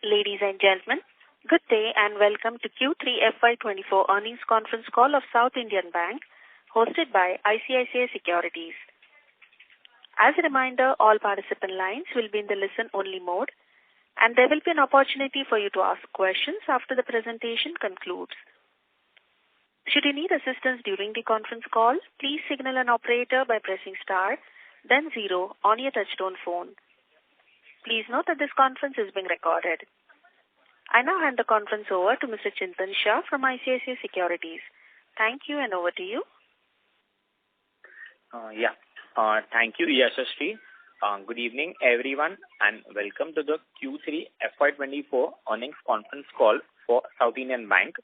Ladies and gentlemen, good day and welcome to Q3 FY2024 earnings conference call of South Indian Bank, hosted by ICICI Securities. As a reminder, all participant lines will be in the listen-only mode, and there will be an opportunity for you to ask questions after the presentation concludes. Should you need assistance during the conference call, please signal an operator by pressing star, then 0 on your touchtone phone. Please note that this conference is being recorded. I now hand the conference over to Mr. Chintan Shah from ICICI Securities. Thank you, and over to you. Thank you, Yashashree. Good evening, everyone, and welcome to the Q3 FY24 earnings conference call for South Indian Bank.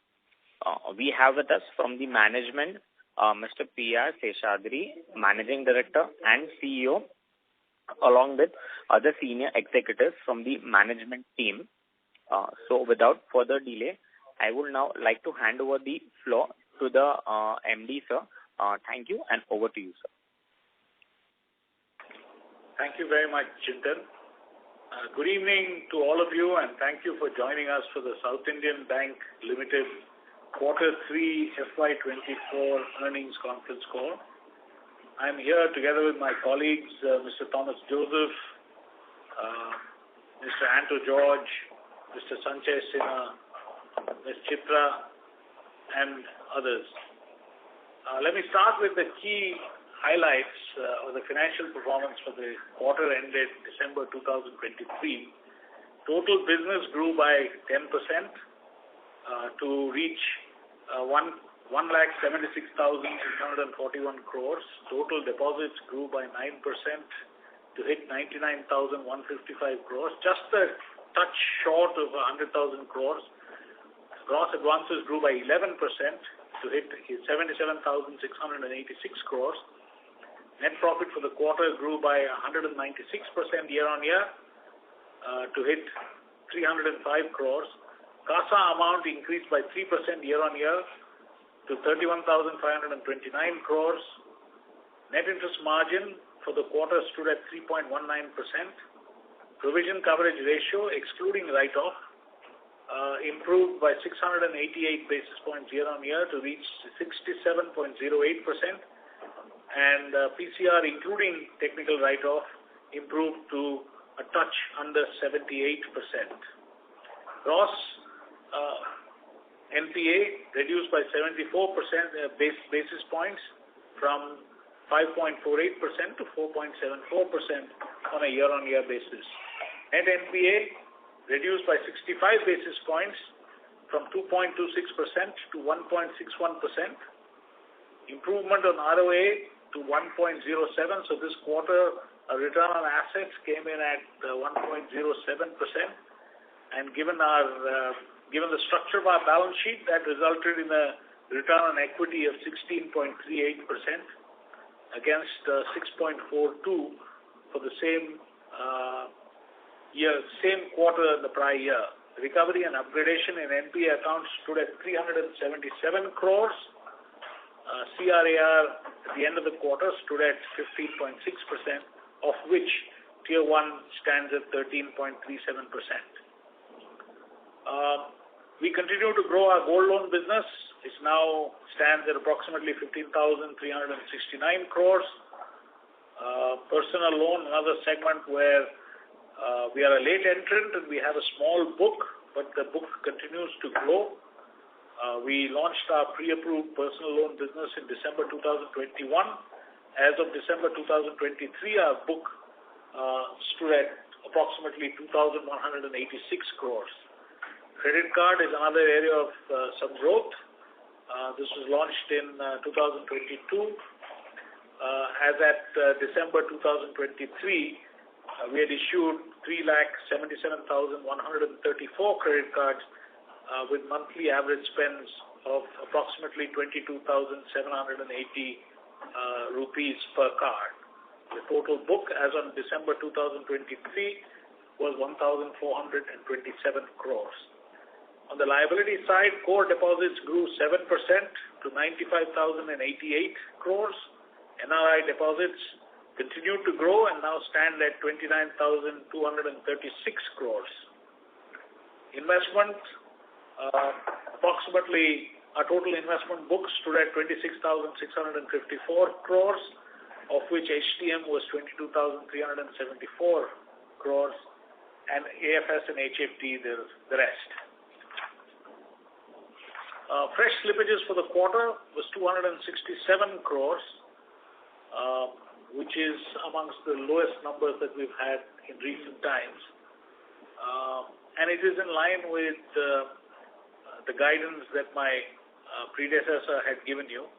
We have with us from the management, Mr. P.R. Seshadri, Managing Director and CEO, along with other senior executives from the management team. So without further delay, I would now like to hand over the floor to the MD, sir. Thank you, and over to you, sir. Thank you very much, Chintan. Good evening to all of you, and thank you for joining us for the South Indian Bank Limited Quarter 3 FY24 earnings conference call. I'm here together with my colleagues, Mr. Thomas Joseph, Mr. Anto George, Mr. Sanchay Sinha, Ms. Chitra, and others. Let me start with the key highlights of the financial performance for the quarter ended December 2023. Total business grew by 10% to reach 1,76,641 crores. Total deposits grew by 9% to hit 99,155 crores, just a touch short of 100,000 crores. Gross advances grew by 11% to hit 77,686 crores. Net profit for the quarter grew by 196% year-on-year to hit 305 crores. CASA amount increased by 3% year-on-year to 31,529 crores. Net interest margin for the quarter stood at 3.19%. Provision coverage ratio, excluding write-off, improved by 688 basis points year-on-year to reach 67.08%. And PCR, including technical write-off, improved to a touch under 78%. Gross NPA reduced by 74% basis points from 5.48% to 4.74% on a year-on-year basis. Net NPA reduced by 65 basis points from 2.26% to 1.61%. Improvement on ROA to 1.07. So this quarter, return on assets came in at 1.07%. And given the structure of our balance sheet, that resulted in a return on equity of 16.38% against 6.42 for the same quarter in the prior year. Recovery and upgradation in NPA accounts stood at 377 crores. CRAR at the end of the quarter stood at 15.6%, of which Tier 1 stands at 13.37%. We continue to grow our gold loan business. It now stands at approximately 15,369 crores. Personal loan, another segment where we are a late entrant and we have a small book, but the book continues to grow. We launched our pre-approved personal loan business in December 2021. As of December 2023, our book stood at approximately 2,186 crores. Credit card is another area of some growth. This was launched in 2022. As at December 2023, we had issued 3,77,134 credit cards with monthly average spends of approximately 22,780 rupees per card. The total book as on December 2023 was 1,427 crores. On the liability side, core deposits grew 7% to 95,088 crores. NRI deposits continued to grow and now stand at 29,236 crores. investment, approximately our total investment books stood at 26,654 crores, of which HTM was 22,374 crores, and AFS and HFT the rest. Fresh slippages for the quarter was 267 crores, which is amongst the lowest numbers that we've had in recent times. And it is in line with the guidance that my predecessor had given you.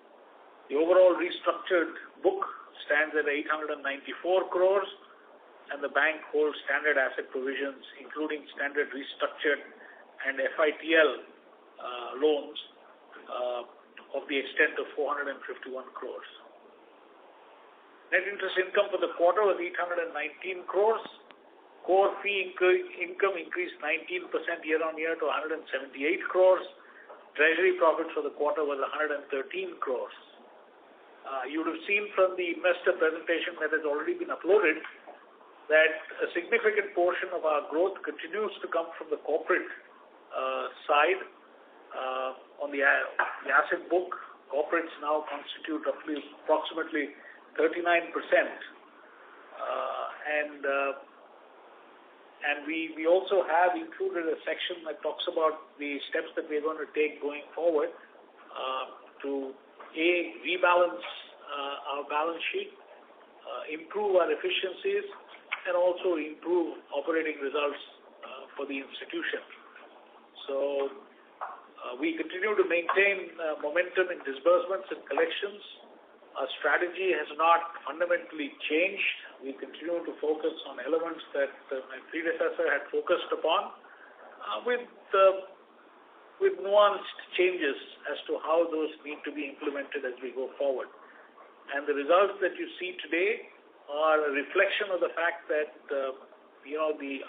The overall restructured book stands at 894 crores, and the bank holds standard asset provisions, including standard restructured and FITL loans of the extent of 451 crores. Net interest income for the quarter was 819 crores. Core fee income increased 19% year-on-year to 178 crores. Treasury profit for the quarter was 113 crores. You would have seen from the investor presentation that has already been uploaded that a significant portion of our growth continues to come from the corporate side. On the asset book, corporates now constitute approximately 39%. And we also have included a section that talks about the steps that we're going to take going forward to rebalance our balance sheet, improve our efficiencies, and also improve operating results for the institution. So we continue to maintain momentum in disbursements and collections. Our strategy has not fundamentally changed. We continue to focus on elements that my predecessor had focused upon with nuanced changes as to how those need to be implemented as we go forward. And the results that you see today are a reflection of the fact that the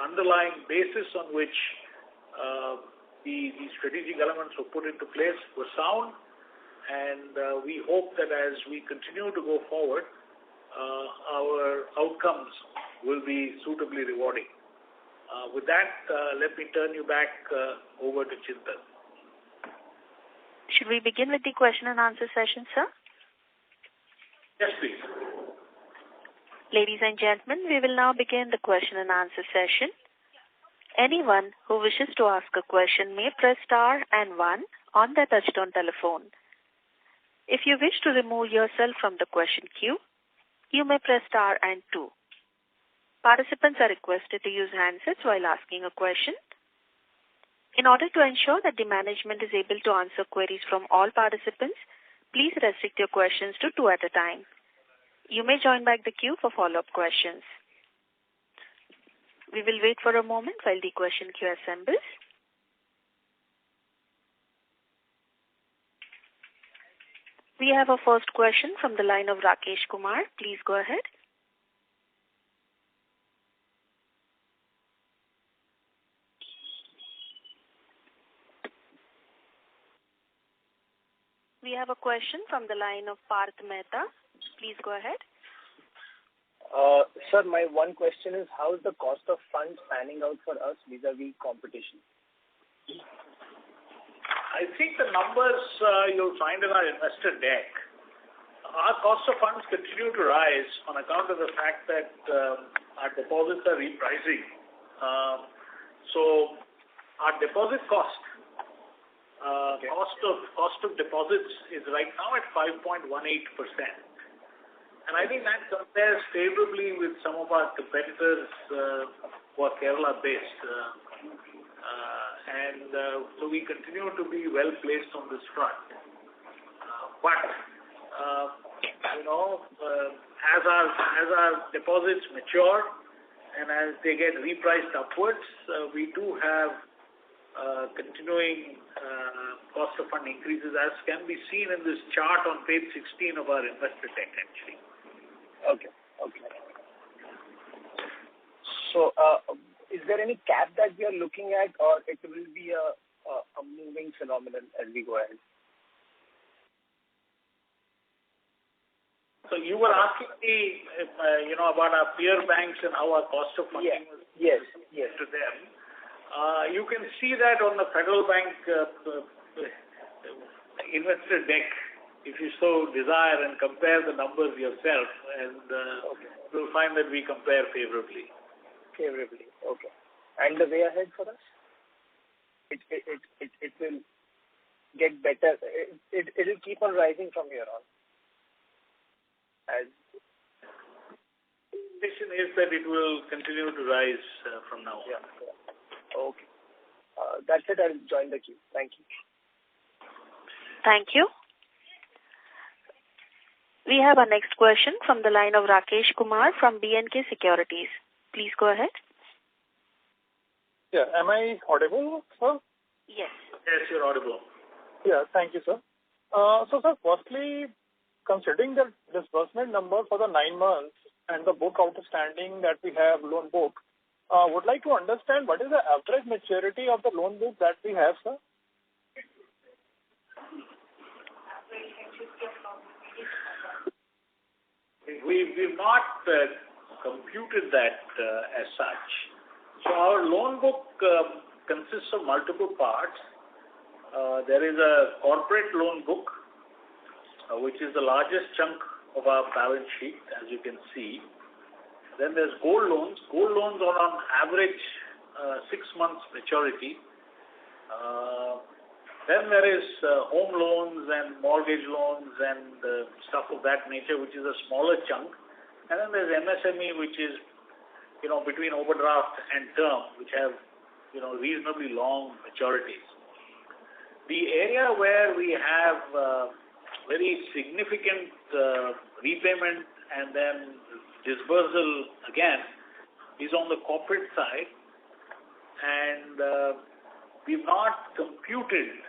underlying basis on which the strategic elements were put into place were sound, and we hope that as we continue to go forward, our outcomes will be suitably rewarding. With that, let me turn you back over to Chintan. Should we begin with the question and answer session, sir? Yes, please. Ladies and gentlemen, we will now begin the question and answer session. Anyone who wishes to ask a question may press star and 1 on their touchtone telephone. If you wish to remove yourself from the question queue, you may press star and 2. Participants are requested to use handsets while asking a question. In order to ensure that the management is able to answer queries from all participants, please restrict your questions to 2 at a time. You may join back the queue for follow-up questions. We will wait for a moment while the question queue assembles. We have our first question from the line of Rakesh Kumar. Please go ahead. We have a question from the line of Parth Mehta. Please go ahead. Sir, my one question is, how is the cost of funds panning out for us vis-a-vis competition? I think the numbers you'll find in our investor deck. Our cost of funds continue to rise on account of the fact that our deposits are repricing. So our deposit cost of deposits is right now at 5.18%. And I think that compares favorably with some of our competitors who are Kerala-based. So we continue to be well placed on this front. But as our deposits mature and as they get repriced upwards, we do have continuing cost of fund increases, as can be seen in this chart on page 16 of our investor deck, actually. Okay. So, is there any cap that we are looking at, or it will be a moving phenomenon as we go ahead? So you were asking me, about our peer banks and how our cost of funding yes. to them. You can see that on the Federal Bank investor deck, if you so desire, and compare the numbers yourself, and you'll find that we compare favorably. Favorably, okay. And the way ahead for us? It will get better. It will keep on rising from here on. As expectation is that it will continue to rise from now on. Yeah. Okay. That's it. I'll join the queue. Thank you. Thank you. We have our next question from the line of Rakesh Kumar from B&K Securities. Please go ahead. Yeah. Am I audible, sir? Yes. Yes, you're audible. Yeah. Thank you, sir. So, sir, firstly, considering the disbursement number for the 9 months and the book outstanding that we have, loan book, would like to understand what is the average maturity of the loan book that we have, sir? We've not computed that as such. So our loan book consists of multiple parts. There is a corporate loan book, which is the largest chunk of our balance sheet, as you can see. Then there's gold loans. Gold loans are on average 6 months maturity. Then there is home loans and mortgage loans and stuff of that nature, which is a smaller chunk. And then there's MSME, which is, between overdraft and term, which have, reasonably long maturities. The area where we have very significant repayment and then disbursal again is on the corporate side, and we've not computed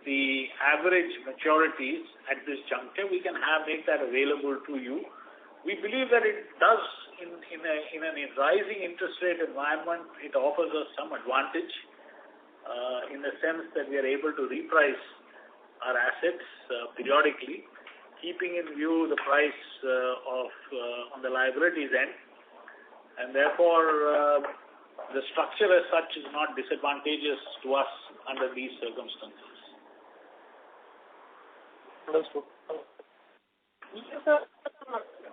the average maturities at this juncture. We can make that available to you. We believe that it does, in a rising interest rate environment, it offers us some advantage in the sense that we are able to reprice our assets periodically, keeping in view the price on the liabilities end, and therefore the structure as such is not disadvantageous to us under these circumstances. Understood. Yes, sir.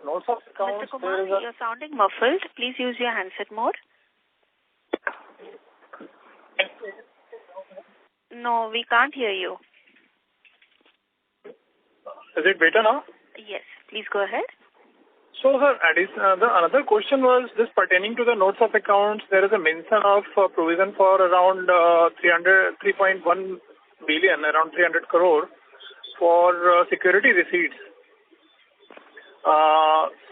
Notes of accounts. Mr. Kumar, you're sounding muffled. Please use your handset mode. No, we can't hear you. Is it better now? Yes, please go ahead. So, sir, another question was this pertaining to the notes of accounts. There is a mention of provision for around 3.1 billion, around 300 crore for security receipts.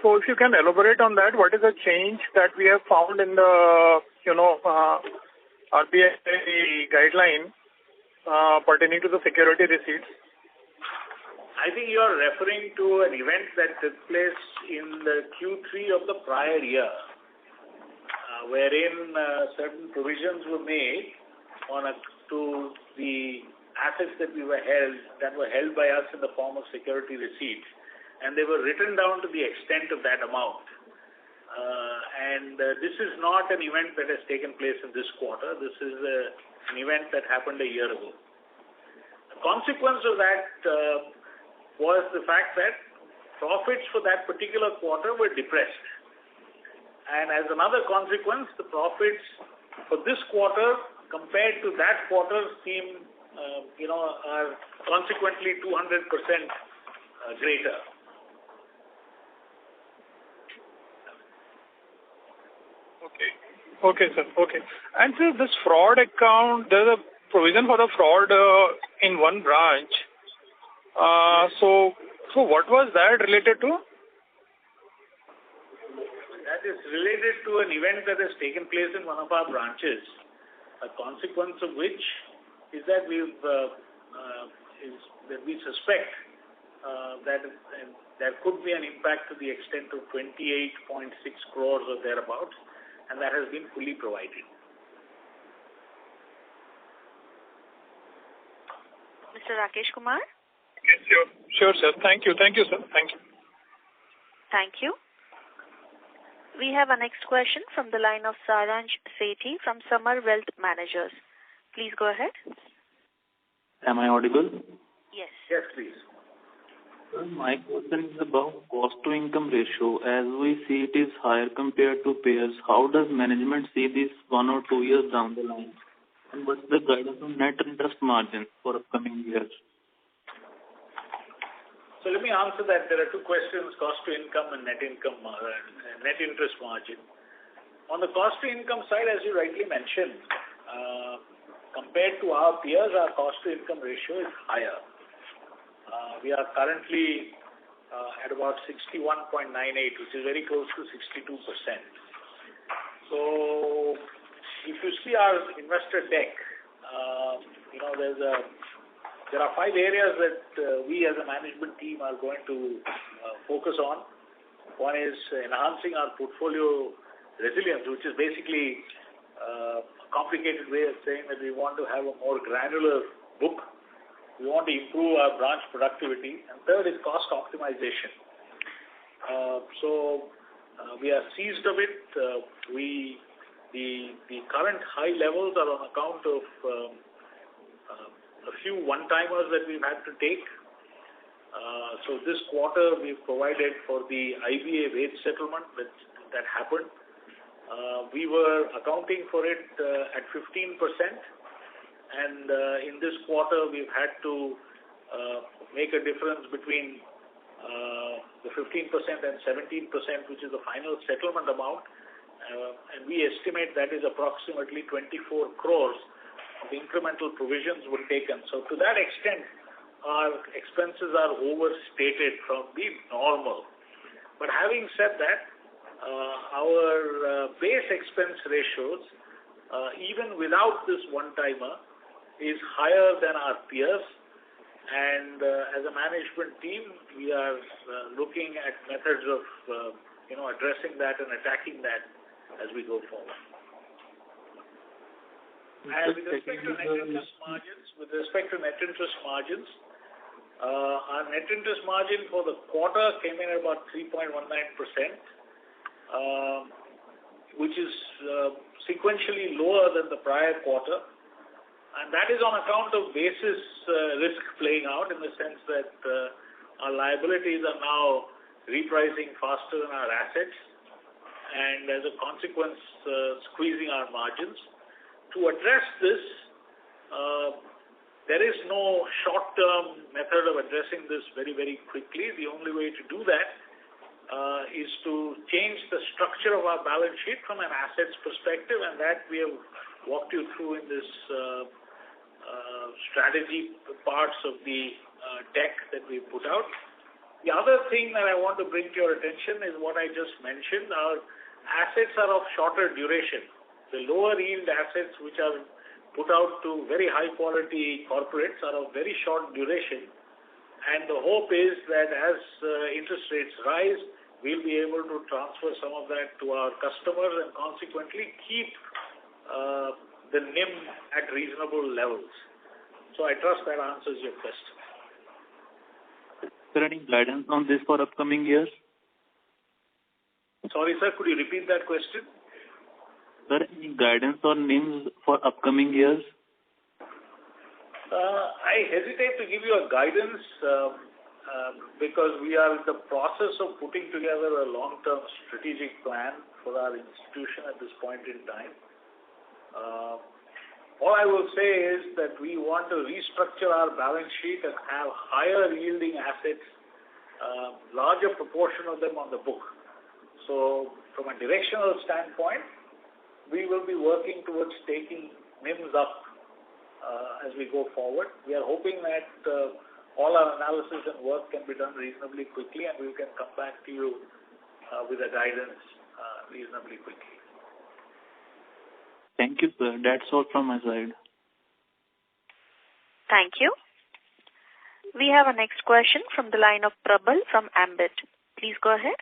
So, if you can elaborate on that, what is the change that we have found in the RBI guideline pertaining to the security receipts? I think you are referring to an event that took place in the Q3 of the prior year, wherein certain provisions were made to the assets that were held by us in the form of security receipts, and they were written down to the extent of that amount. And this is not an event that has taken place in this quarter. This is an event that happened a year ago. The consequence of that was the fact that profits for that particular quarter were depressed. And as another consequence, the profits for this quarter compared to that quarter seem, are consequently 200% greater. Okay, sir. Okay. And sir, this fraud account, there's a provision for the fraud in one branch. So what was that related to? That is related to an event that has taken place in one of our branches, a consequence of which is that we suspect that there could be an impact to the extent of 28.6 crores or thereabouts, and that has been fully provided. Mr. Rakesh Kumar? Yes, sure, sir. Thank you, sir. Thank you. Thank you. We have our next question from the line of Saransh Sethi from Summer Wealth Managers. Please go ahead. Am I audible? Yes. Yes, please. My question is about cost to income ratio. As we see it is higher compared to peers, how does management see this 1 or 2 years down the line? And what's the guidance on net interest margin for upcoming years? So let me answer that. There are two questions, cost to income and net interest margin. On the cost to income side, as you rightly mentioned, compared to our peers, our cost to income ratio is higher. We are currently at about 61.98, which is very close to 62%. So if you see our investor deck, there are 5 areas that we as a management team are going to focus on. One is enhancing our portfolio resilience, which is basically a complicated way of saying that we want to have a more granular book. We want to improve our branch productivity. And third is cost optimization. So we are seized of it. The current high levels are on account of a few one-timers that we've had to take. So this quarter we've provided for the IBA wage settlement that happened. We were accounting for it at 15%. And in this quarter, we've had to make a difference between the 15% and 17%, which is the final settlement amount. And we estimate that is approximately 24 crores of incremental provisions were taken. So to that extent, our expenses are overstated from the normal. But having said that, our base expense ratios, even without this one-timer, is higher than our peers, and as a management team, we are looking at methods of addressing that and attacking that as we go forward. And with respect to net interest margins, our net interest margin for the quarter came in at about 3.19%, which is sequentially lower than the prior quarter. And that is on account of basis risk playing out in the sense that our liabilities are now repricing faster than our assets, and as a consequence, squeezing our margins. To address this, there is no short-term method of addressing this very, very quickly. The only way to do that is to change the structure of our balance sheet from an assets perspective, and that we have walked you through in this strategy parts of the deck that we put out. The other thing that I want to bring to your attention is what I just mentioned. Our assets are of shorter duration. The lower yield assets which are put out to very high quality corporates are of very short duration, and the hope is that as interest rates rise, we'll be able to transfer some of that to our customers and consequently keep the NIM at reasonable levels. So I trust that answers your question. Is there any guidance on this for upcoming years? Sorry, sir, could you repeat that question? Sir, any guidance on NIMs for upcoming years? I hesitate to give you a guidance because we are in the process of putting together a long-term strategic plan for our institution at this point in time. All I will say is that we want to restructure our balance sheet and have higher yielding assets, larger proportion of them on the book. So from a directional standpoint, we will be working towards taking NIMs up as we go forward. We are hoping that all our analysis and work can be done reasonably quickly, and we can come back to you with a guidance reasonably quickly. Thank you, sir. That's all from my side. Thank you. We have a next question from the line of Prabal from Ambit. Please go ahead.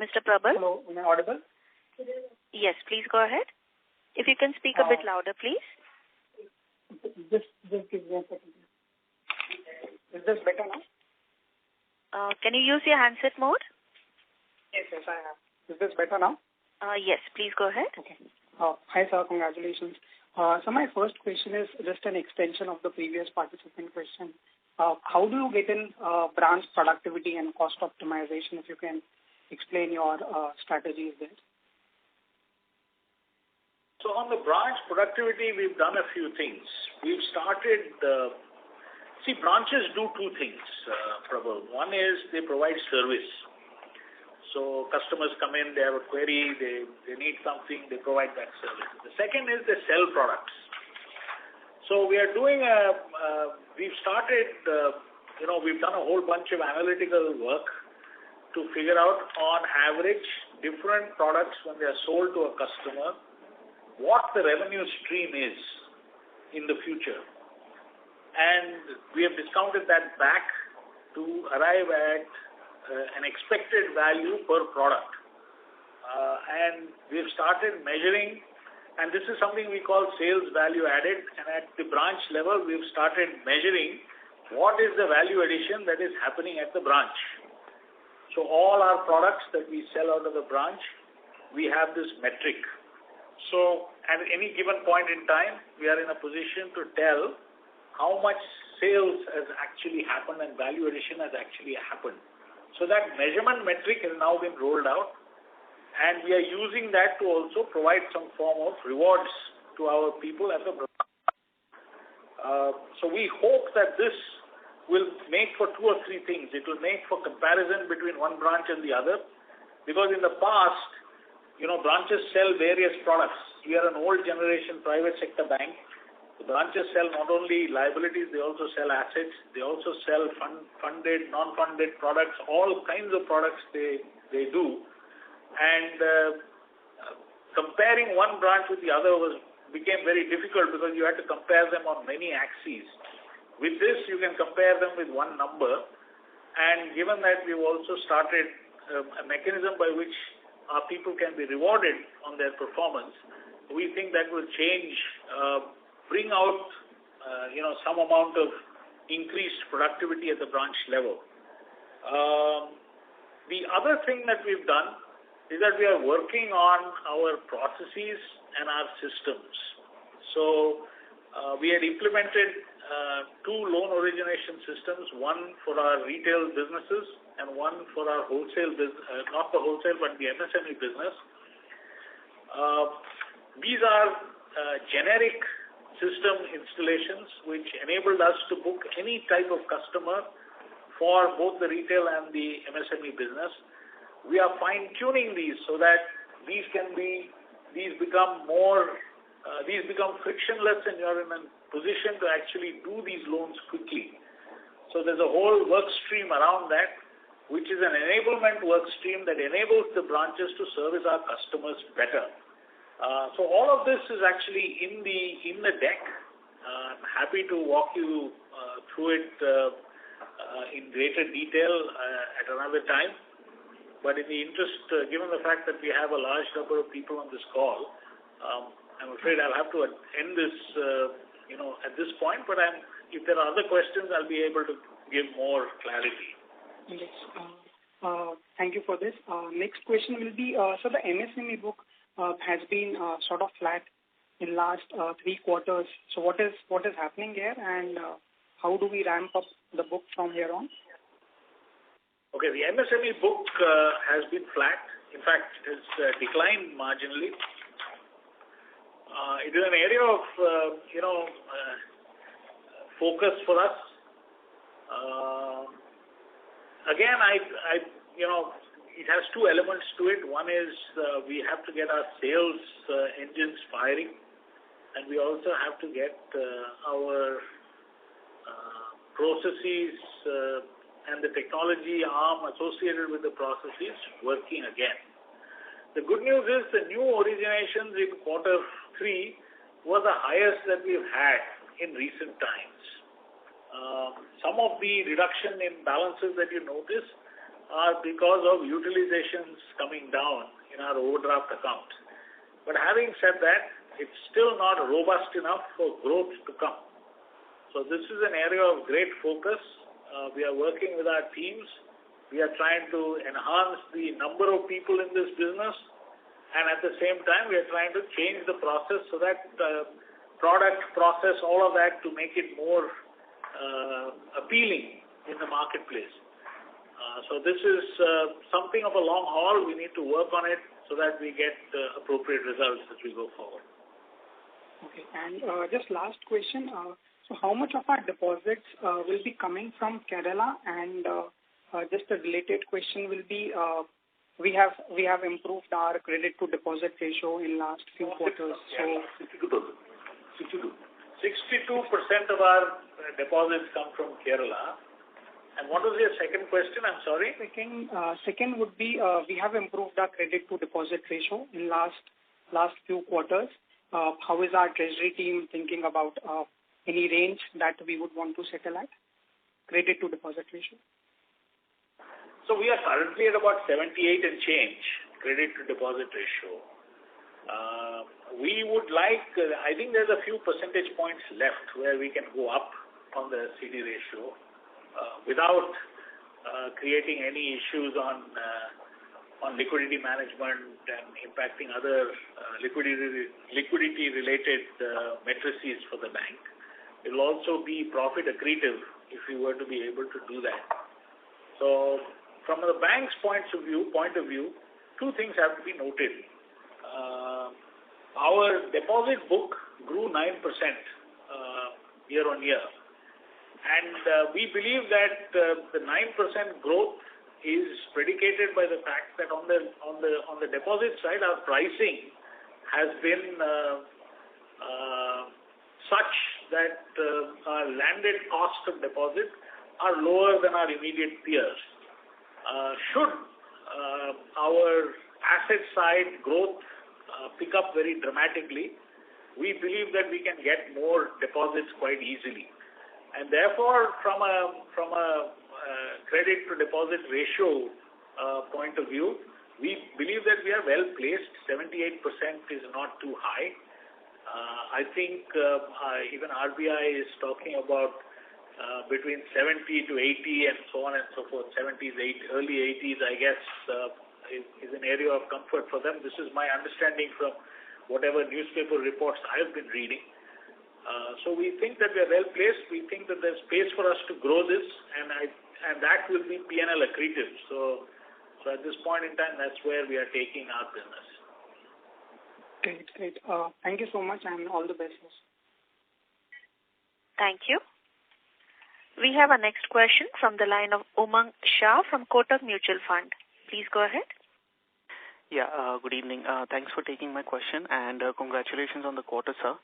Mr. Prabal? Hello, am I audible? Yes, please go ahead. If you can speak a bit louder, please. Just give me a second. Is this better now? Can you use your handset mode? Yes, I have. Is this better now? Yes, please go ahead. Okay. Hi, sir. Congratulations. So my first question is just an extension of the previous participant question. How do you get in branch productivity and cost optimization? If you can explain your strategies there. So on the branch productivity, we've done a few things. We've started, branches do two things, Prabhu. One is they provide service. So customers come in, they have a query, they need something, they provide that service. The second is they sell products. So we are doing we've started, we've done a whole bunch of analytical work to figure out on average different products when they are sold to a customer, what the revenue stream is in the future. And we have discounted that back to arrive at an expected value per product. And we've started measuring, and this is something we call sales value added, and at the branch level, we've started measuring what is the value addition that is happening at the branch. So all our products that we sell out of the branch, we have this metric. So at any given point in time, we are in a position to tell how much sales has actually happened and value addition has actually happened. So that measurement metric has now been rolled out, and we are using that to also provide some form of rewards to our people at the branch. So we hope that this will make for two or three things. It will make for comparison between one branch and the other, because in the past, branches sell various products. We are an old generation private sector bank. The branches sell not only liabilities, they also sell assets. They also sell funded, non-funded products, all kinds of products they do. And comparing one branch with the other became very difficult because you had to compare them on many axes. With this, you can compare them with one number. And given that we've also started a mechanism by which our people can be rewarded on their performance, we think that will change, bring out, some amount of increased productivity at the branch level. The other thing that we've done is that we are working on our processes and our systems. So we had implemented two loan origination systems, one for our retail businesses and one for our wholesale business, not the wholesale, but the MSME business. These are generic system installations which enabled us to book any type of customer for both the retail and the MSME business. We are fine-tuning these so that these become frictionless, and you're in a position to actually do these loans quickly. So there's a whole work stream around that, which is an enablement work stream that enables the branches to service our customers better. So all of this is actually in the deck. I'm happy to walk you through it in greater detail at another time. But in the interest, given the fact that we have a large number of people on this call, I'm afraid I'll have to end this, at this point. But if there are other questions, I'll be able to give more clarity. Yes. Thank you for this. Next question will be, so the MSME book has been sort of flat in last 3 quarters. So what is happening here, and how do we ramp up the book from here on? Okay, the MSME book has been flat. In fact, it has declined marginally. It is an area of, focus for us. Again, it has two elements to it. One is we have to get our sales engines firing, and we also have to get our processes and the technology arm associated with the processes working again. The good news is the new originations in quarter 3 were the highest that we've had in recent times. Some of the reduction in balances that you notice are because of utilizations coming down in our overdraft account. But having said that, it's still not robust enough for growth to come. So this is an area of great focus. We are working with our teams We are trying to enhance the number of people in this business, and at the same time, we are trying to change the process so that product, process, all of that to make it more appealing in the marketplace. So this is something of a long haul. We need to work on it so that we get appropriate results as we go forward. Okay. And just last question. So how much of our deposits will be coming from Kerala? And just a related question will be, we have improved our credit to deposit ratio in last few quarters. So 62% of our deposits come from Kerala. And what was your second question? I'm sorry. Second would be, we have improved our credit to deposit ratio in last few quarters. How is our treasury team thinking about any range that we would want to settle at? Credit to deposit ratio. So we are currently at about 78 and change credit to deposit ratio. We would like, I think there's a few percentage points left where we can go up on the CD ratio without creating any issues on liquidity management and impacting other liquidity related matrices for the bank. It will also be profit accretive if we were to be able to do that. So from the bank's point of view, two things have to be noted. Our deposit book grew 9% year on year. And we believe that the 9% growth is predicated by the fact that on the deposit side, our pricing has been such that our landed cost of deposit are lower than our immediate peers. Should our asset side growth pick up very dramatically, we believe that we can get more deposits quite easily. And therefore, from a credit to deposit ratio point of view, we believe that we are well placed. 78% is not too high. I think even RBI is talking about between 70 to 80 and so on and so forth. 70s, early 80s, I guess, is an area of comfort for them. This is my understanding from whatever newspaper reports I have been reading. So we think that we are well placed. We think that there's space for us to grow this, and that will be P&L accretive. So at this point in time, that's where we are taking our business. Great. Thank you so much, and all the best. Thank you. We have a next question from the line of Umang Shah from Kotak Mutual Fund. Please go ahead. Yeah, good evening. Thanks for taking my question, and congratulations on the quarter, sir.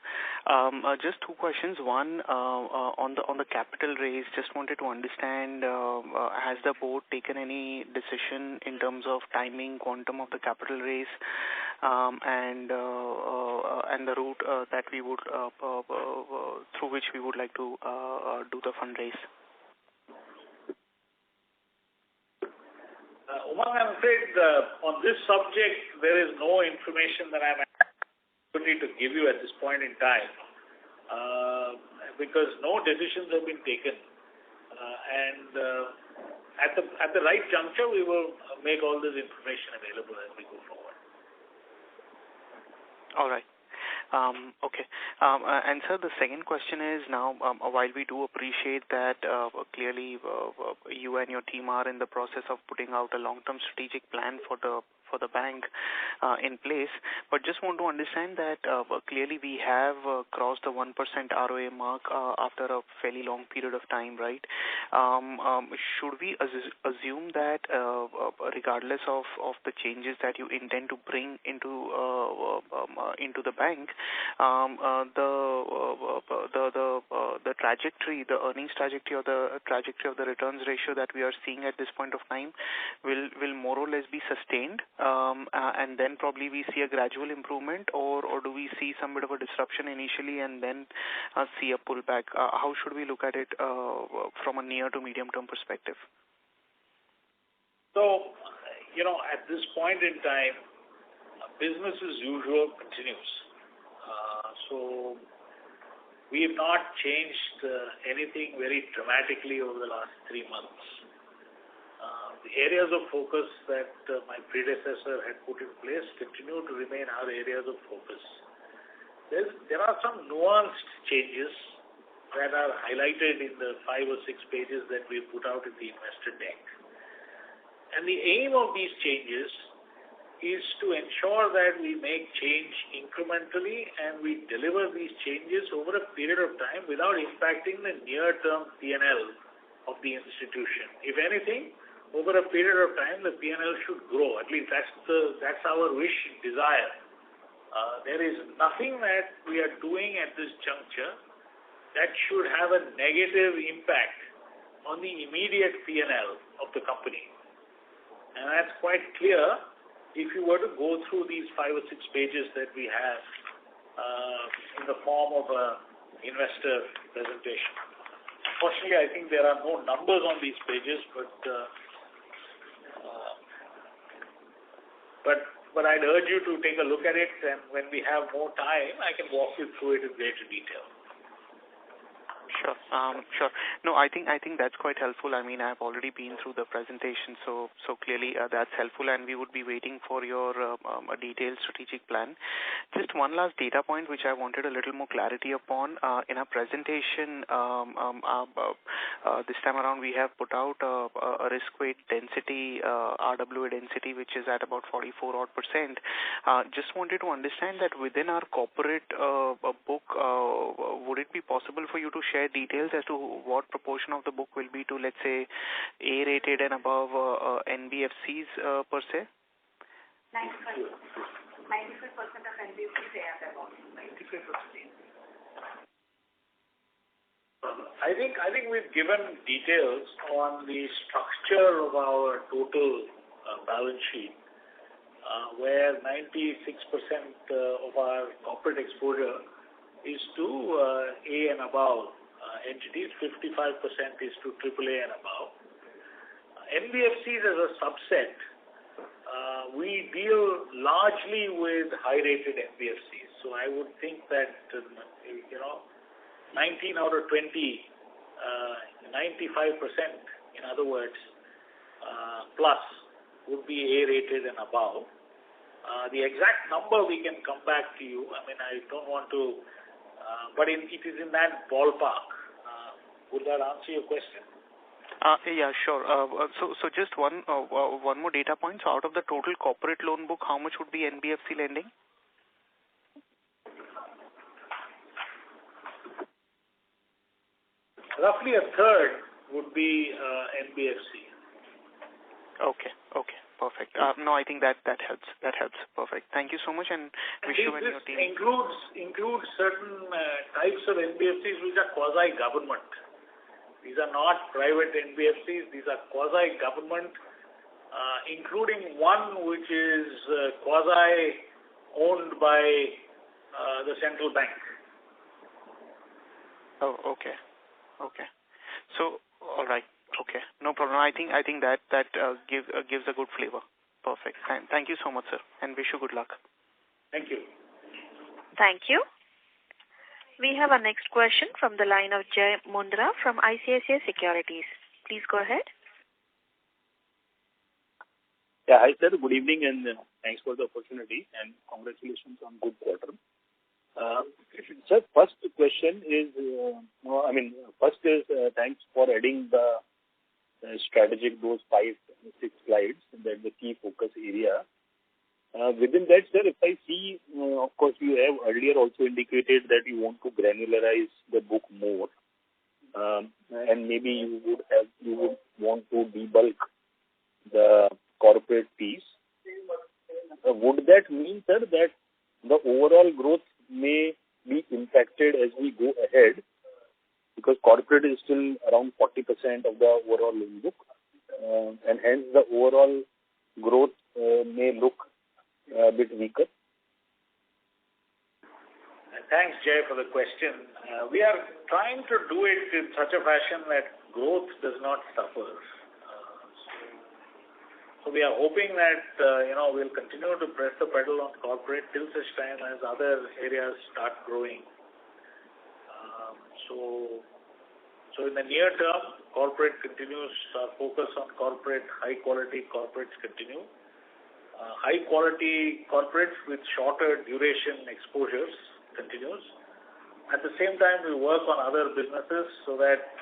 Just two questions. One, on the capital raise, just wanted to understand, has the board taken any decision in terms of timing, quantum of the capital raise, and the route that we would through which we would like to do the fundraise? Umang, I'm afraid on this subject, there is no information that I'm able to give you at this point in time because no decisions have been taken. And at the right juncture, we will make all this information available as we go forward. All right. Okay. And sir, the second question is now, while we do appreciate that clearly you and your team are in the process of putting out a long-term strategic plan for the bank in place, but just want to understand that clearly we have crossed the 1% ROA mark after a fairly long period of time, right? Should we assume that regardless of the changes that you intend to bring into the bank, the trajectory, the earnings trajectory, or the trajectory of the returns ratio that we are seeing at this point of time will more or less be sustained, and then probably we see a gradual improvement, or do we see some bit of a disruption initially and then see a pullback? How should we look at it from a near to medium term perspective? So, at this point in time, business as usual continues. So we have not changed anything very dramatically over the last 3 months. the areas of focus that my predecessor had put in place continue to remain our areas of focus. There are some nuanced changes that are highlighted in the 5 or 6 pages that we put out in the investor deck. And the aim of these changes is to ensure that we make change incrementally and we deliver these changes over a period of time without impacting the near-term P&L of the institution. If anything, over a period of time, the P&L should grow. At least that's our wish and desire. There is nothing that we are doing at this juncture that should have a negative impact on the immediate P&L of the company. And that's quite clear if you were to go through these 5 or 6 pages that we have in the form of an investor presentation. Fortunately, I think there are no numbers on these pages, but I'd urge you to take a look at it, and when we have more time, I can walk you through it in greater detail. Sure. No, I think that's quite helpful. I mean, I've already been through the presentation, so clearly that's helpful, and we would be waiting for your detailed strategic plan. Just one last data point which I wanted a little more clarity upon. In our presentation, this time around we have put out a risk weight density, RWA density, which is at about 44%. Just wanted to understand that within our corporate book, would it be possible for you to share details as to what proportion of the book will be to, let's say, A-rated and above NBFCs per se? 95% of NBFCs are at above. 95%. I think we've given details on the structure of our total balance sheet, where 96% of our corporate exposure is to A and above entities, 55% is to AAA and above. NBFCs as a subset, we deal largely with high-rated NBFCs. So I would think that, 19 out of 20, 95%, in other words, plus would be A-rated and above. The exact number we can come back to you. I mean, I don't want to, but it is in that ballpark. Would that answer your question? Yeah, sure. So just one more data point. So out of the total corporate loan book, how much would be NBFC lending? Roughly a third would be NBFC. Okay, perfect. No, I think that helps. That helps. Perfect. Thank you so much, and wish you and your team. Includes certain types of NBFCs which are quasi-government. These are not private NBFCs. These are quasi-government, including one which is quasi-owned by the central bank. Oh, okay. So, all right. Okay, no problem. I think that gives a good flavor. Perfect. Thank you so much, sir, and wish you good luck. Thank you. Thank you. We have our next question from the line of Jay Mundra from ICICI Securities. Please go ahead. Yeah, hi sir. Good evening, and thanks for the opportunity, and congratulations on good quarter. Sir, first question is, thanks for adding the strategic, those 5-6 slides, that the key focus area. Within that, sir, if I see, of course, you have earlier also indicated that you want to granularize the book more, and maybe you would want to debulk the corporate piece. Would that mean, sir, that the overall growth may be impacted as we go ahead, because corporate is still around 40% of the overall loan book, and hence the overall growth may look a bit weaker? Thanks, Jay, for the question. We are trying to do it in such a fashion that growth does not suffer. So we are hoping that we'll continue to press the pedal on corporate till such time as other areas start growing. So in the near term, corporate continues, focus on corporate, high quality corporates continue. High quality corporates with shorter duration exposures continues. At the same time, we work on other businesses so that,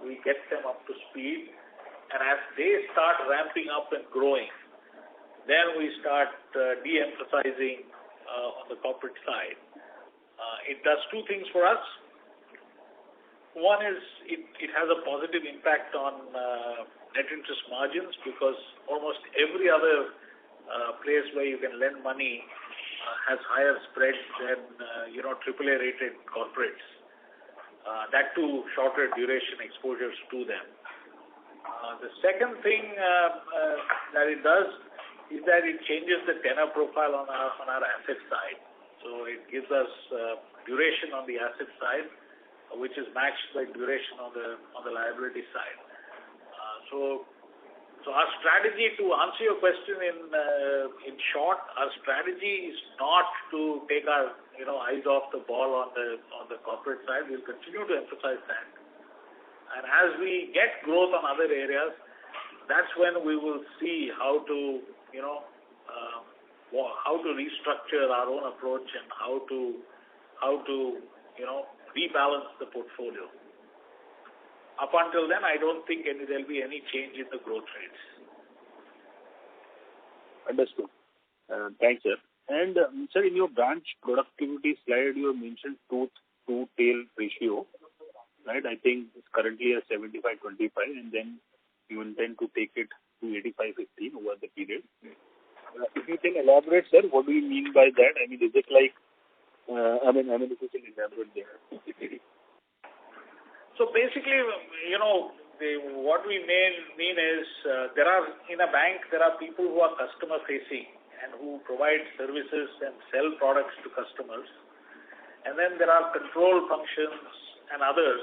we get them up to speed. And as they start ramping up and growing, then we start de-emphasizing on the corporate side. It does two things for us. One is it has a positive impact on net interest margins because almost every other place where you can lend money has higher spreads than AAA rated corporates. That too, shorter duration exposures to them. The second thing that it does is that it changes the tenor profile on our asset side. So it gives us duration on the asset side, which is matched by duration on the liability side. So our strategy, to answer your question in short, our strategy is not to take our eyes off the ball on the corporate side. We'll continue to emphasize that. And as we get growth on other areas, that's when we will see how to restructure our own approach and how to rebalance the portfolio. Up until then, I don't think there'll be any change in the growth rates. Understood. Thanks, sir. And sir, in your branch productivity slide, you have mentioned tooth-to-tail ratio, right? I think it's currently at 75-25, and then you intend to take it to 85-15 over the period. If you can elaborate, sir, what do you mean by that? I mean, is it like, if you can elaborate there. So basically, what we mean is in a bank, there are people who are customer facing and who provide services and sell products to customers. And then there are control functions and others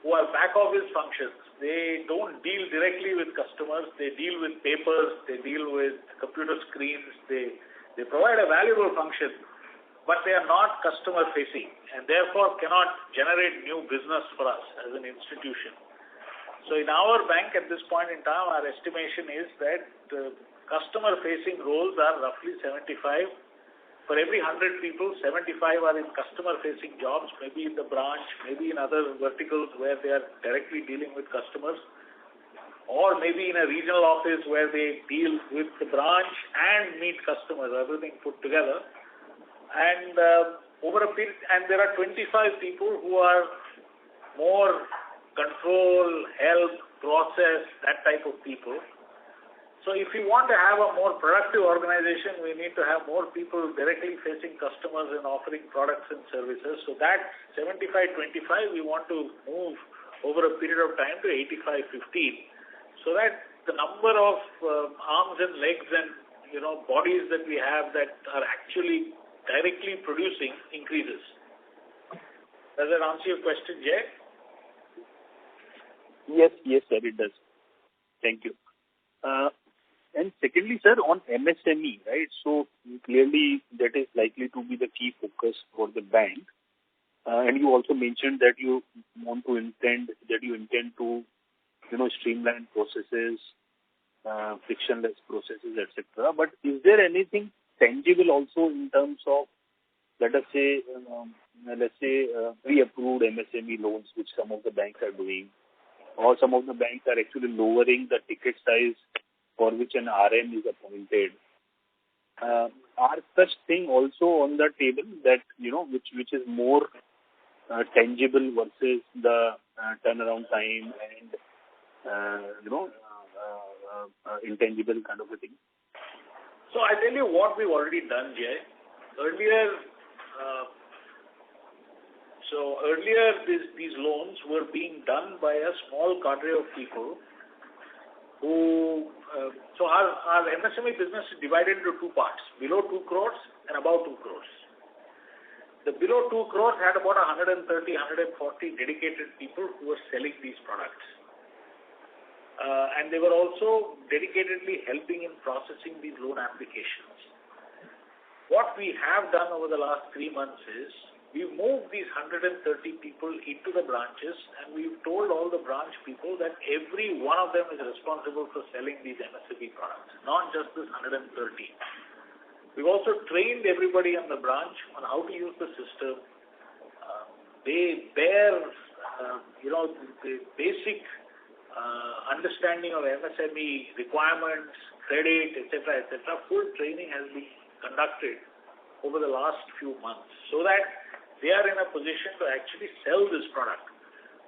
who are back office functions. They don't deal directly with customers. They deal with papers. They deal with computer screens. They provide a valuable function, but they are not customer facing and therefore cannot generate new business for us as an institution. So in our bank at this point in time, our estimation is that customer facing roles are roughly 75. For every 100 people, 75 are in customer facing jobs, maybe in the branch, maybe in other verticals where they are directly dealing with customers, or maybe in a regional office where they deal with the branch and meet customers, everything put together. And over a period, and there are 25 people who are more control, help, process, that type of people. So if we want to have a more productive organization, we need to have more people directly facing customers and offering products and services. So that 75-25, we want to move over a period of time to 85-15, so that the number of arms and legs and bodies that we have that are actually directly producing increases. Does that answer your question, Jay? Yes, sir, it does. Thank you. And secondly, sir, on MSME, right? So clearly that is likely to be the key focus for the bank. And you also mentioned that you intend to, streamline processes, frictionless processes, etc. But is there anything tangible also in terms of, let us say, pre-approved MSME loans, which some of the banks are doing, or some of the banks are actually lowering the ticket size for which an RM is appointed. Are such thing also on the table that, which is more tangible versus the turnaround time and, intangible kind of a thing? So I tell you what we've already done, Jay. Earlier, these loans were being done by a small cadre of people who. So our MSME business is divided into two parts: below 2 crores and above 2 crores. The below 2 crores had about 130, 140 dedicated people who were selling these products. And they were also dedicatedly helping in processing these loan applications. What we have done over the last 3 months is we've moved these 130 people into the branches, and we've told all the branch people that every one of them is responsible for selling these MSME products, not just this 130. We've also trained everybody in the branch on how to use the system. They bear, the basic understanding of MSME requirements, credit, etc., full training has been conducted over the last few months so that they are in a position to actually sell this product.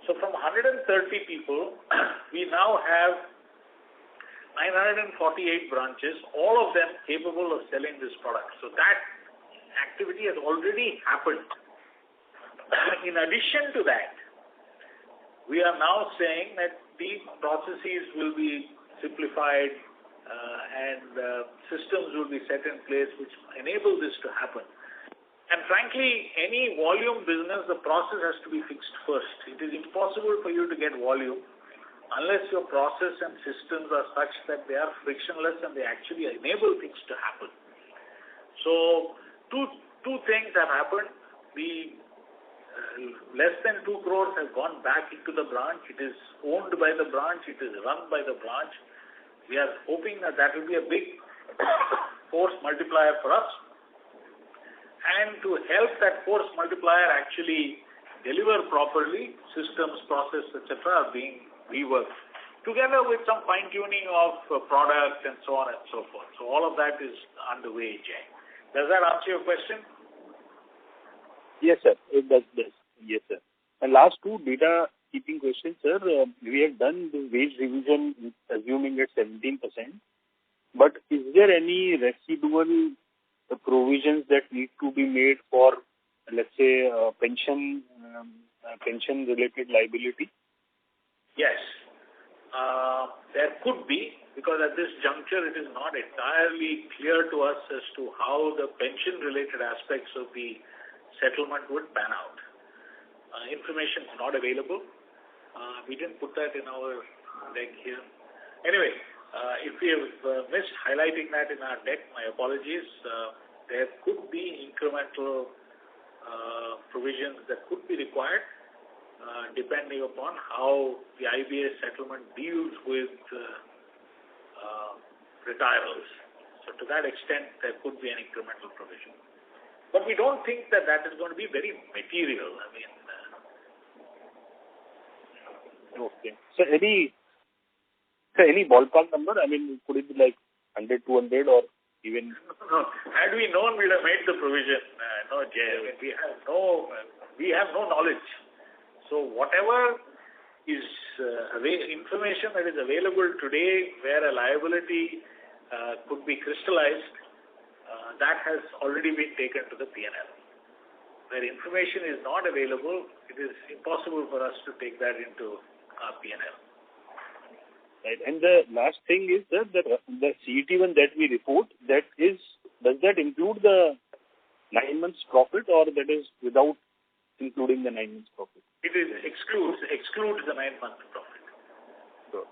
So from 130 people, we now have 948 branches, all of them capable of selling this product. So that activity has already happened. In addition to that, we are now saying that these processes will be simplified and systems will be set in place which enable this to happen. And frankly, any volume business, the process has to be fixed first. It is impossible for you to get volume unless your process and systems are such that they are frictionless and they actually enable things to happen. So two things have happened. Less than 2 crores have gone back into the branch. It is owned by the branch. It is run by the branch. We are hoping that will be a big force multiplier for us. And to help that force multiplier actually deliver properly, systems, process, etc. are being reworked, together with some fine-tuning of product and so on and so forth. So all of that is underway, Jay. Does that answer your question? Yes, sir. It does. Yes, sir. And last two data keeping questions, sir. We have done the wage revision assuming at 17%. But is there any residual provisions that need to be made for, let's say, pension-related liability? Yes. There could be, because at this juncture it is not entirely clear to us as to how the pension-related aspects of the settlement would pan out. Information is not available. We didn't put that in our deck here. Anyway, if we have missed highlighting that in our deck, my apologies. There could be incremental provisions that could be required depending upon how the IBA settlement deals with retirals. So to that extent, there could be an incremental provision. But we don't think that is going to be very material. I mean, okay. So any ballpark number? I mean, could it be like 100, 200 or even? No. Had we known, we'd have made the provision. No, Jay. I mean, we have no knowledge. So whatever is information that is available today, where a liability could be crystallized, that has already been taken to the P&L. Where information is not available, it is impossible for us to take that into our P&L. Right. And the last thing is that the CET1 that we report, does that include the 9 months profit, or that is without including the 9 months profit? It is excludes the 9 months profit. So,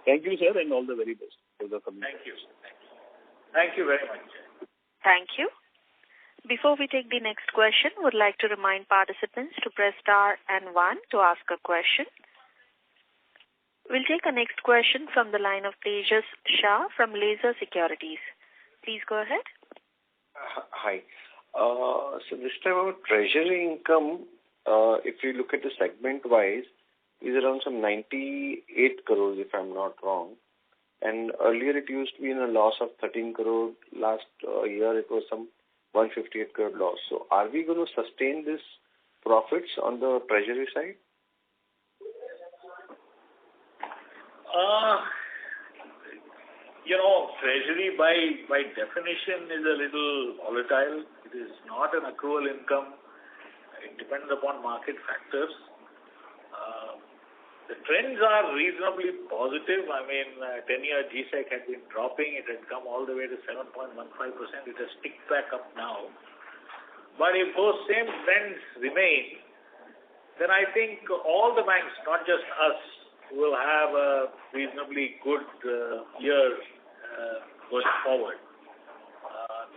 thank you, sir, and all the very best for the community. Thank you. Thank you very much. Thank you. Before we take the next question, would like to remind participants to press star and 1 to ask a question. We'll take a next question from the line of Tejas Shah from Laser Securities. Please go ahead. Hi. So this time our treasury income, if you look at the segment-wise, is around some 98 crores, if I'm not wrong. And earlier it used to be in a loss of 13 crore. Last year it was some 158 crore loss. So are we going to sustain this profits on the treasury side? Treasury by definition is a little volatile. It is not an accrual income. It depends upon market factors. The trends are reasonably positive. I mean, 10-year GSEC had been dropping. It had come all the way to 7.15%. It has ticked back up now. But if those same trends remain, then I think all the banks, not just us, will have a reasonably good year going forward.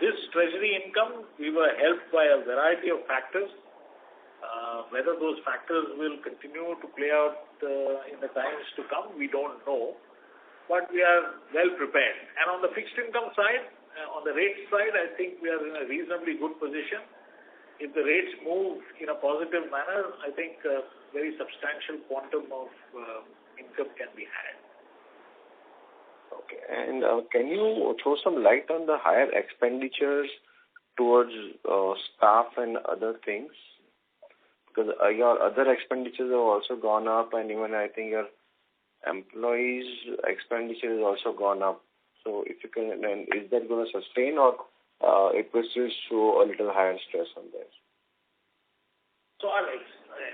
This treasury income, we were helped by a variety of factors. Whether those factors will continue to play out in the times to come, we don't know. But we are well prepared. And on the fixed income side, on the rate side, I think we are in a reasonably good position. If the rates move in a positive manner, I think a very substantial quantum of income can be had. Okay. And can you throw some light on the higher expenditures towards staff and other things? Because your other expenditures have also gone up, and even I think your employees' expenditure has also gone up. So if you can, then is that going to sustain, or it will still show a little higher stress on this? So our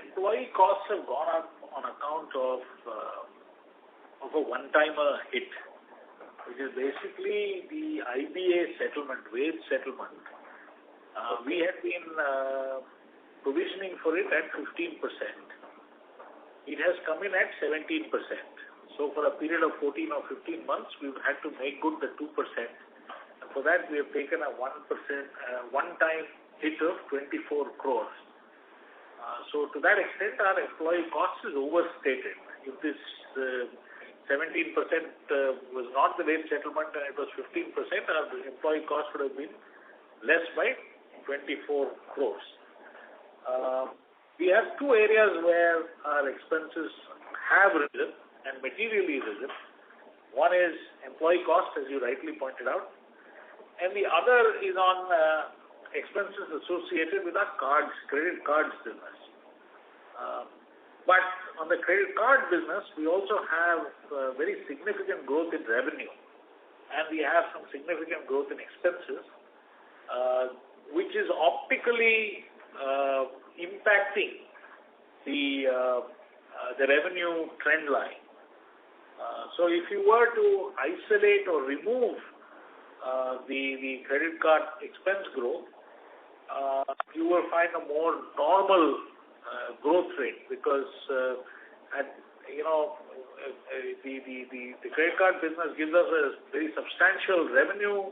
employee costs have gone up on account of a one-timer hit, which is basically the IBA settlement, wage settlement. We had been provisioning for it at 15%. It has come in at 17%. So for a period of 14 or 15 months, we've had to make good the 2%. And for that, we have taken a 1% one-time hit of 24 crores. So to that extent, our employee cost is overstated. If this 17% was not the wage settlement and it was 15%, our employee cost would have been less by 24 crores. We have two areas where our expenses have risen and materially risen. One is employee cost, as you rightly pointed out, and the other is on expenses associated with our credit cards business. But on the credit card business, we also have very significant growth in revenue, and we have some significant growth in expenses, which is optically impacting the revenue trend line. So if you were to isolate or remove the credit card expense growth, you will find a more normal growth rate, because the credit card business gives us a very substantial revenue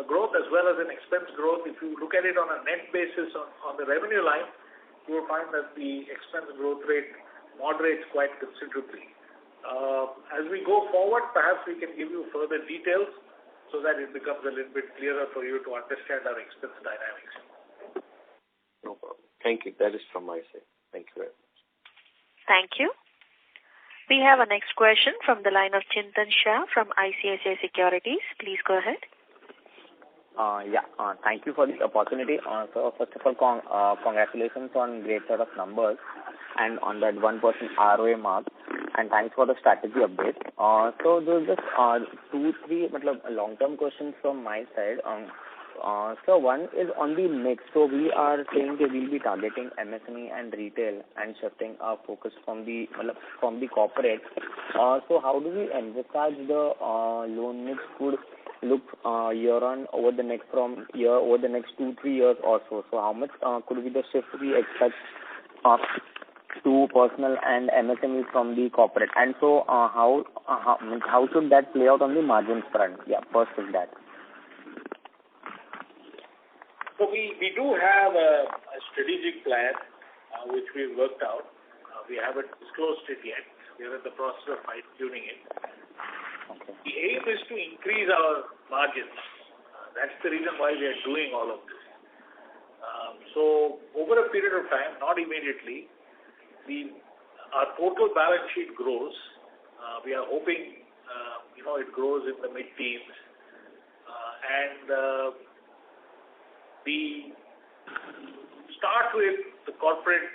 growth as well as an expense growth. If you look at it on a net basis on the revenue line, you will find that the expense growth rate moderates quite considerably. As we go forward, perhaps we can give you further details so that it becomes a little bit clearer for you to understand our expense dynamics. No problem. Thank you. That is from my side. Thank you very much. Thank you. We have a next question from the line of Chintan Shah from ICICI Securities. Please go ahead. Thank you for the opportunity. So first of all, congratulations on great set of numbers and on that 1% ROA mark, and thanks for the strategy update. So there's just 2-3 long-term questions from my side. So one is on the mix. So we are saying that we'll be targeting MSME and retail and shifting our focus from the corporate. So how do we envisage the loan mix could look over the next 2-3 years or so? So how much could be the shift we expect to personal and MSME from the corporate? And so how should that play out on the margins front? Yeah, first is that. So we do have a strategic plan which we've worked out. We haven't disclosed it yet. We are in the process of fine-tuning it. Okay. The aim is to increase our margins. That's the reason why we are doing all of this. So over a period of time, not immediately, our total balance sheet grows. We are hoping it grows in the mid-teens. And we start with the corporate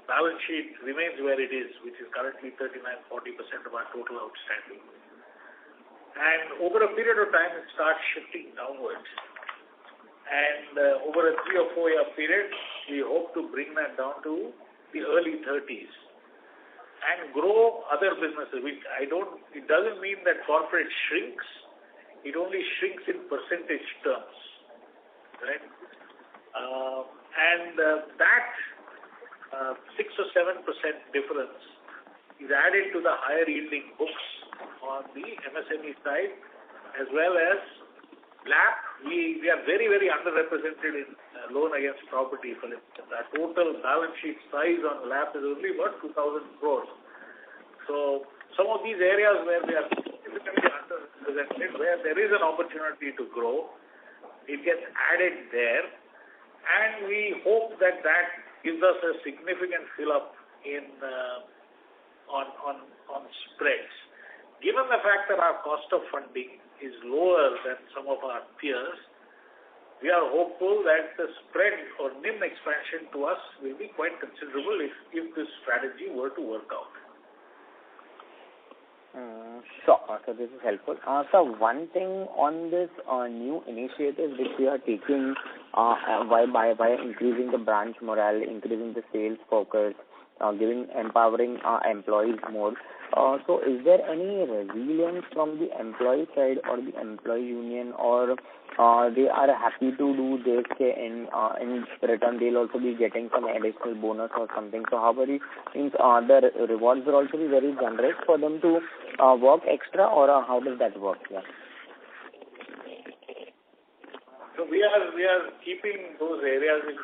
balance sheet remains where it is, which is currently 39-40% of our total outstanding. And over a period of time, it starts shifting downwards. And over a 3 or 4 year period, we hope to bring that down to the early 30s and grow other businesses. It doesn't mean that corporate shrinks. It only shrinks in percentage terms. Right? That 6 or 7% difference is added to the higher yielding books on the MSME side, as well as LAP. We are very, very underrepresented in loan against property, for instance. Our total balance sheet size on LAP is only about 2,000 crores. So some of these areas where we are significantly underrepresented, where there is an opportunity to grow, it gets added there, and we hope that gives us a significant fill up in on spreads. Given the fact that our cost of funding is lower than some of our peers, we are hopeful that the spread or NIM expansion to us will be quite considerable if this strategy were to work out. Sure. So this is helpful. So one thing on this new initiative which we are taking by increasing the branch morale, increasing the sales focus, empowering our employees more. So is there any resilience from the employee side or the employee union, or they are happy to do this? In return, they'll also be getting some additional bonus or something. So how very means the rewards will also be very generous for them to work extra, or how does that work? Yeah. So we are keeping those areas in.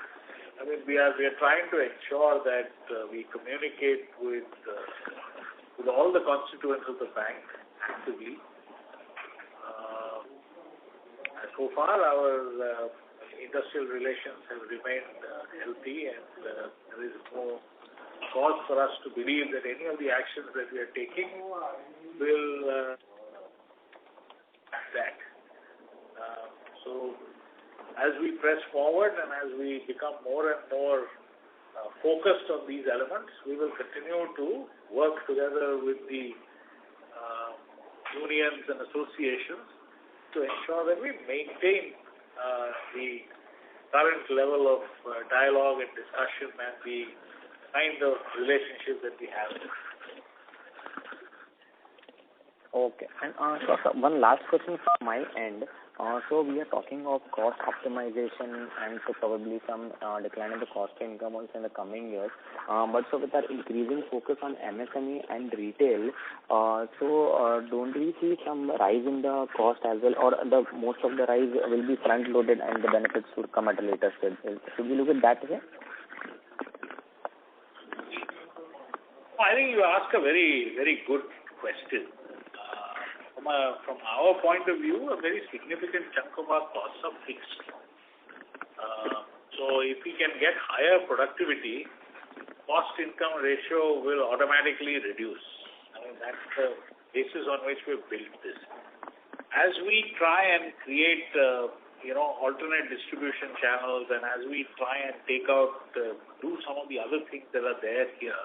I mean, we are trying to ensure that we communicate with all the constituents of the bank actively. So far, our industrial relations have remained healthy, and there is no cause for us to believe that any of the actions that we are taking will that. So as we press forward and as we become more and more focused on these elements, we will continue to work together with the unions and associations to ensure that we maintain the current level of dialogue and discussion and the kind of relationship that we have. Okay. And so one last question from my end. So we are talking of cost optimization and so probably some decline in the cost to income also in the coming years. But so with our increasing focus on MSME and retail, don't we see some rise in the cost as well, or the most of the rise will be front loaded and the benefits would come at a later stage? Should we look at that way? I think you ask a very, very good question. From our point of view, a very significant chunk of our costs are fixed. So if we can get higher productivity, cost-income ratio will automatically reduce. I mean, that's the basis on which we've built this. As we try and create, alternate distribution channels, and as we try and take out, do some of the other things that are there here,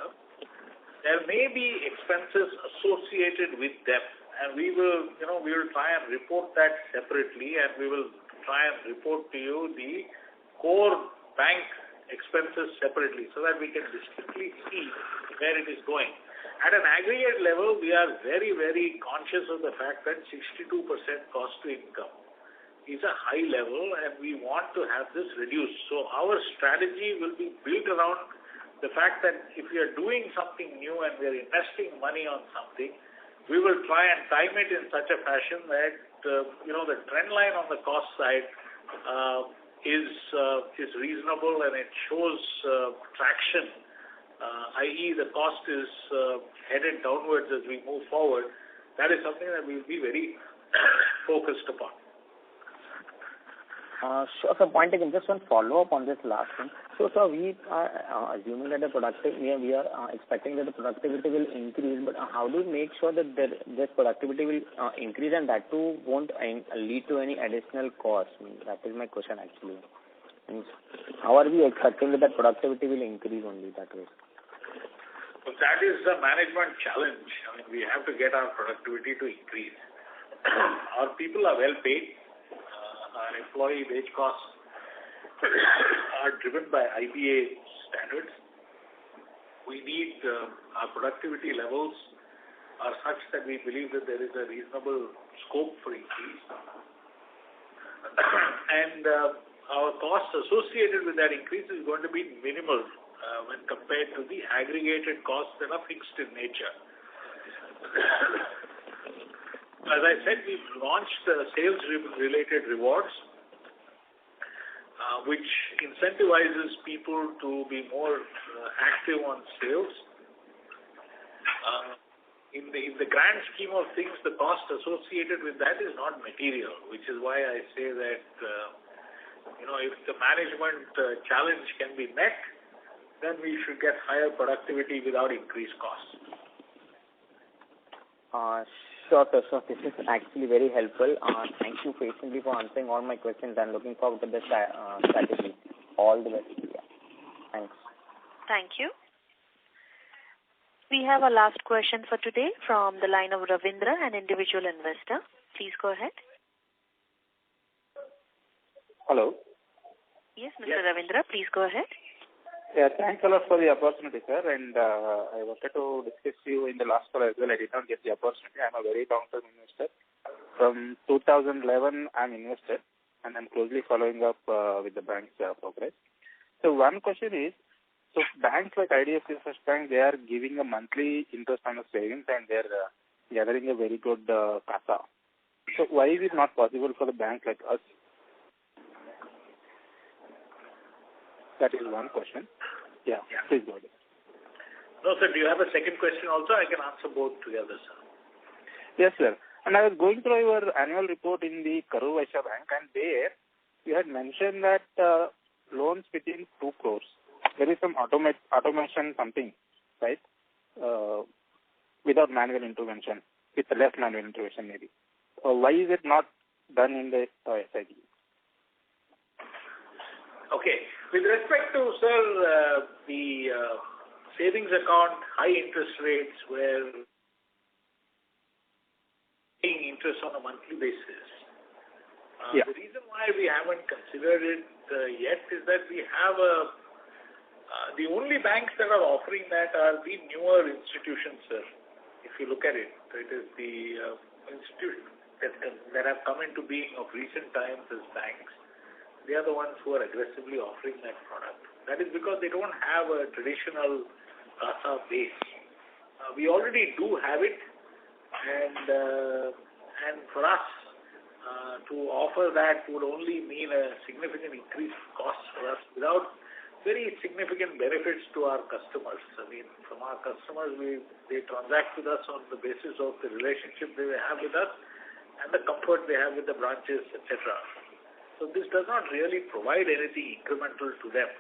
there may be expenses associated with them. And we will try and report that separately, and we will try and report to you the core bank expenses separately so that we can distinctly see where it is going. At an aggregate level, we are very, very conscious of the fact that 62% cost to income is a high level, and we want to have this reduced. So our strategy will be built around the fact that if we are doing something new and we are investing money on something, we will try and time it in such a fashion that the trend line on the cost side is reasonable and it shows traction, i.e. the cost is headed downwards as we move forward. That is something that we will be very focused upon. Sure. So point taken. Just one follow up on this last one. So we are assuming that we are expecting that the productivity will increase, but how do we make sure that this productivity will increase and that too won't lead to any additional cost? That is my question actually. How are we expecting that productivity will increase only that way? So that is the management challenge. I mean, we have to get our productivity to increase. Our people are well paid. Our employee wage costs are driven by IBA standards. We need our productivity levels are such that we believe that there is a reasonable scope for increase. And our costs associated with that increase is going to be minimal when compared to the aggregated costs that are fixed in nature. As I said, we've launched sales-related rewards. which incentivizes people to be more active on sales. In the grand scheme of things, the cost associated with that is not material, which is why I say that, if the management challenge can be met, then we should get higher productivity without increased costs. Sure, sir. So this is actually very helpful. Thank you patiently for answering all my questions and looking forward to the strategy. All the best. Yeah. Thanks. Thank you. We have a last question for today from the line of Ravindra, an individual investor. Please go ahead. Hello. Yes, Mr. Ravindra, please go ahead. Yeah, thanks a lot for the opportunity, sir. And I wanted to discuss you in the last call as well. I did not get the opportunity. I'm a very long-term investor. From 2011, I'm invested, and I'm closely following up with the bank's progress. So one question is, so banks like IDFC First Bank, they are giving a monthly interest on the savings, and they're gathering a very good CASA. So why is it not possible for the bank like us? That is one question. Yeah. Please go ahead. No, sir, do you have a second question also? I can answer both together, sir. Yes, sir. And I was going through your annual report in the Karur Vysya Bank, and there you had mentioned that loans within 2 crores, there is some automation something, right? Without manual intervention, with less manual intervention maybe. Why is it not done in the SID? Okay. With respect to, sir, the savings account, high interest rates where paying interest on a monthly basis. The reason why we haven't considered it yet is that we have the only banks that are offering that are the newer institutions, sir. If you look at it, it is the institutions that have come into being of recent times as banks. They are the ones who are aggressively offering that product. That is because they don't have a traditional CASA base. We already do have it, and for us to offer that would only mean a significant increased cost for us without very significant benefits to our customers. I mean, from our customers, they transact with us on the basis of the relationship they have with us and the comfort they have with the branches, etc. So this does not really provide anything incremental to them.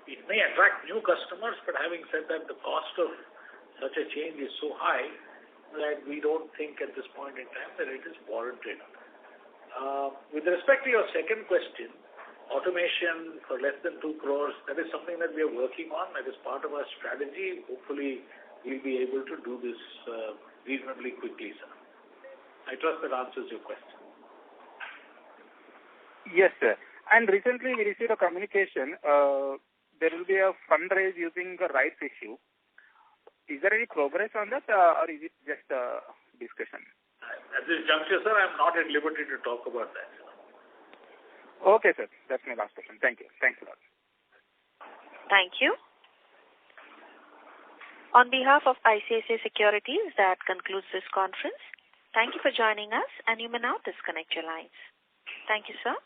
It may attract new customers, but having said that, the cost of such a change is so high that we don't think at this point in time that it is warranted. With respect to your second question, automation for less than 2 crores, that is something that we are working on. That is part of our strategy. Hopefully, we'll be able to do this reasonably quickly, sir. I trust that answers your question. Yes, sir. And recently we received a communication. There will be a fundraise using the rights issue. Is there any progress on that, or is it just a discussion? At this juncture, sir, I'm not at liberty to talk about that, sir. Okay, sir. That's my last question. Thank you. Thanks a lot. Thank you. On behalf of ICICI Securities, that concludes this conference. Thank you for joining us, and you may now disconnect your lines. Thank you, sir.